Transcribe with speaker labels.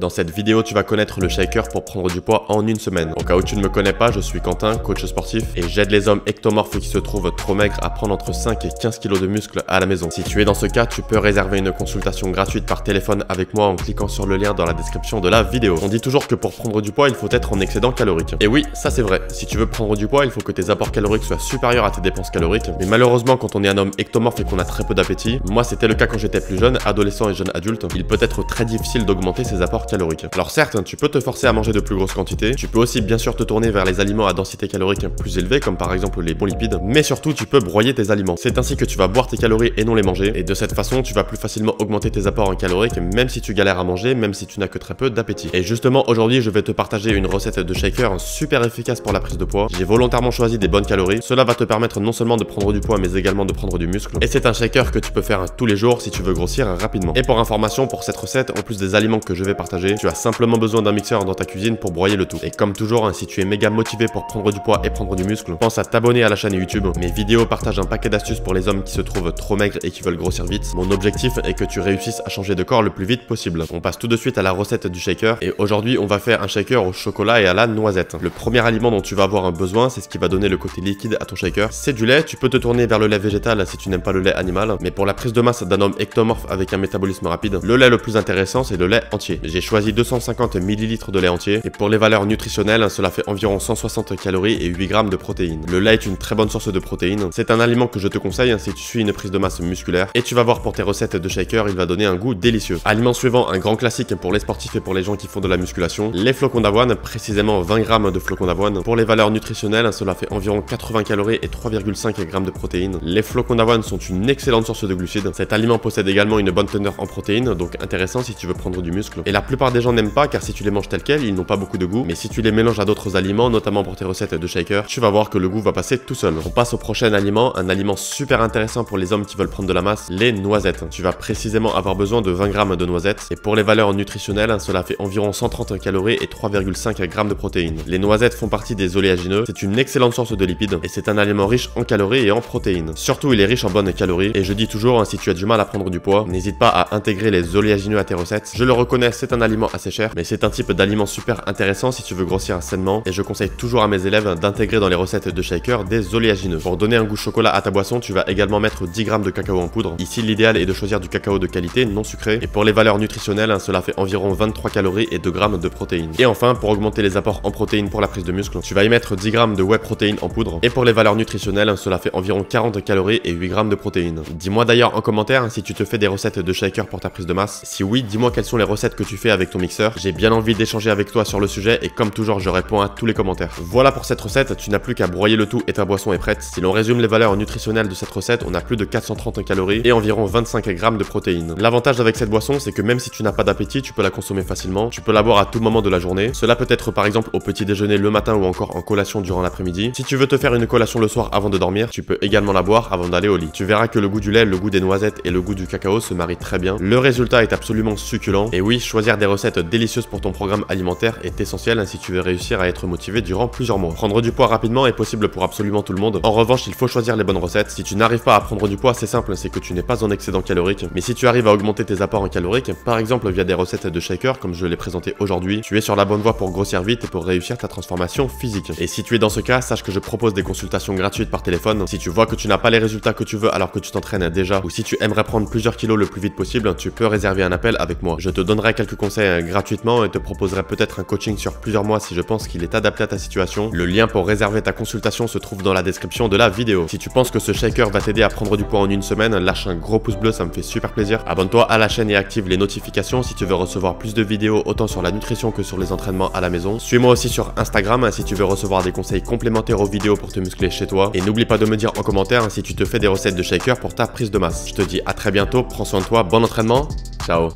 Speaker 1: Dans cette vidéo, tu vas connaître le shaker pour prendre du poids en une semaine. Au cas où tu ne me connais pas, je suis Quentin, coach sportif, et j'aide les hommes ectomorphes qui se trouvent trop maigres à prendre entre 5 et 15 kg de muscles à la maison. Si tu es dans ce cas, tu peux réserver une consultation gratuite par téléphone avec moi en cliquant sur le lien dans la description de la vidéo. On dit toujours que pour prendre du poids, il faut être en excédent calorique. Et oui, ça c'est vrai. Si tu veux prendre du poids, il faut que tes apports caloriques soient supérieurs à tes dépenses caloriques. Mais malheureusement, quand on est un homme ectomorphe et qu'on a très peu d'appétit, moi c'était le cas quand j'étais plus jeune, adolescent et jeune adulte, il peut être très difficile d'augmenter ses apports caloriques. Alors certes, tu peux te forcer à manger de plus grosses quantités, tu peux aussi bien sûr te tourner vers les aliments à densité calorique plus élevée, comme par exemple les bons lipides, mais surtout tu peux broyer tes aliments. C'est ainsi que tu vas boire tes calories et non les manger, et de cette façon tu vas plus facilement augmenter tes apports en caloriques, même si tu galères à manger, même si tu n'as que très peu d'appétit. Et justement aujourd'hui je vais te partager une recette de shaker super efficace pour la prise de poids. J'ai volontairement choisi des bonnes calories, cela va te permettre non seulement de prendre du poids mais également de prendre du muscle, et c'est un shaker que tu peux faire tous les jours si tu veux grossir rapidement. Et pour information, pour cette recette, en plus des aliments que je vais partager, tu as simplement besoin d'un mixeur dans ta cuisine pour broyer le tout. Et comme toujours, si tu es méga motivé pour prendre du poids et prendre du muscle, pense à t'abonner à la chaîne YouTube. Mes vidéos partagent un paquet d'astuces pour les hommes qui se trouvent trop maigres et qui veulent grossir vite. Mon objectif est que tu réussisses à changer de corps le plus vite possible. On passe tout de suite à la recette du shaker, et aujourd'hui on va faire un shaker au chocolat et à la noisette. Le premier aliment dont tu vas avoir un besoin, c'est ce qui va donner le côté liquide à ton shaker, c'est du lait. Tu peux te tourner vers le lait végétal si tu n'aimes pas le lait animal, mais pour la prise de masse d'un homme ectomorphe avec un métabolisme rapide, le lait le plus intéressant c'est le lait entier. J'ai choisi 250 ml de lait entier, et pour les valeurs nutritionnelles, cela fait environ 160 calories et 8 grammes de protéines. Le lait est une très bonne source de protéines, c'est un aliment que je te conseille si tu suis une prise de masse musculaire, et tu vas voir pour tes recettes de shaker, il va donner un goût délicieux. Aliment suivant, un grand classique pour les sportifs et pour les gens qui font de la musculation, les flocons d'avoine, précisément 20 grammes de flocons d'avoine. Pour les valeurs nutritionnelles, cela fait environ 80 calories et 3,5 grammes de protéines. Les flocons d'avoine sont une excellente source de glucides. Cet aliment possède également une bonne teneur en protéines, donc intéressant si tu veux prendre du muscle. Et la plupart des gens n'aiment pas car si tu les manges tels quels, ils n'ont pas beaucoup de goût, mais si tu les mélanges à d'autres aliments, notamment pour tes recettes de shaker, tu vas voir que le goût va passer tout seul. On passe au prochain aliment, un aliment super intéressant pour les hommes qui veulent prendre de la masse, les noisettes. Tu vas précisément avoir besoin de 20 grammes de noisettes, et pour les valeurs nutritionnelles, cela fait environ 130 calories et 3,5 grammes de protéines. Les noisettes font partie des oléagineux, c'est une excellente source de lipides, et c'est un aliment riche en calories et en protéines. Surtout, il est riche en bonnes calories, et je dis toujours, si tu as du mal à prendre du poids, n'hésite pas à intégrer les oléagineux à tes recettes. Je le reconnais, c'est un aliment assez cher, mais c'est un type d'aliment super intéressant si tu veux grossir sainement, et je conseille toujours à mes élèves d'intégrer dans les recettes de shaker des oléagineux. Pour donner un goût chocolat à ta boisson, tu vas également mettre 10 grammes de cacao en poudre. Ici, l'idéal est de choisir du cacao de qualité, non sucré, et pour les valeurs nutritionnelles, cela fait environ 23 calories et 2 grammes de protéines. Et enfin, pour augmenter les apports en protéines pour la prise de muscle, tu vas y mettre 10 grammes de whey protéines en poudre, et pour les valeurs nutritionnelles, cela fait environ 40 calories et 8 grammes de protéines. Dis-moi d'ailleurs en commentaire si tu te fais des recettes de shaker pour ta prise de masse. Si oui, dis-moi quelles sont les recettes que tu fais avec ton mixeur. J'ai bien envie d'échanger avec toi sur le sujet, et comme toujours, je réponds à tous les commentaires. Voilà pour cette recette, tu n'as plus qu'à broyer le tout et ta boisson est prête. Si l'on résume les valeurs nutritionnelles de cette recette, on a plus de 430 calories et environ 25 grammes de protéines. L'avantage avec cette boisson, c'est que même si tu n'as pas d'appétit, tu peux la consommer facilement, tu peux la boire à tout moment de la journée. Cela peut être par exemple au petit déjeuner le matin ou encore en collation durant l'après-midi. Si tu veux te faire une collation le soir avant de dormir, tu peux également la boire avant d'aller au lit. Tu verras que le goût du lait, le goût des noisettes et le goût du cacao se marient très bien. Le résultat est absolument succulent. Et oui, choisir des recettes délicieuses pour ton programme alimentaire est essentiel si tu veux réussir à être motivé durant plusieurs mois. Prendre du poids rapidement est possible pour absolument tout le monde. En revanche, il faut choisir les bonnes recettes. Si tu n'arrives pas à prendre du poids, c'est simple, c'est que tu n'es pas en excédent calorique. Mais si tu arrives à augmenter tes apports en caloriques, par exemple via des recettes de shaker comme je l'ai présenté aujourd'hui, tu es sur la bonne voie pour grossir vite et pour réussir ta transformation physique. Et si tu es dans ce cas, sache que je propose des consultations gratuites par téléphone. Si tu vois que tu n'as pas les résultats que tu veux alors que tu t'entraînes déjà, ou si tu aimerais prendre plusieurs kilos le plus vite possible, tu peux réserver un appel avec moi. Je te donnerai quelques conseils gratuitement et te proposerai peut-être un coaching sur plusieurs mois si je pense qu'il est adapté à ta situation. Le lien pour réserver ta consultation se trouve dans la description de la vidéo. Si tu penses que ce shaker va t'aider à prendre du poids en une semaine, lâche un gros pouce bleu, ça me fait super plaisir. Abonne-toi à la chaîne et active les notifications si tu veux recevoir plus de vidéos autant sur la nutrition que sur les entraînements à la maison. Suis-moi aussi sur Instagram si tu veux recevoir des conseils complémentaires aux vidéos pour te muscler chez toi. Et n'oublie pas de me dire en commentaire si tu te fais des recettes de shaker pour ta prise de masse. Je te dis à très bientôt, prends soin de toi, bon entraînement, ciao.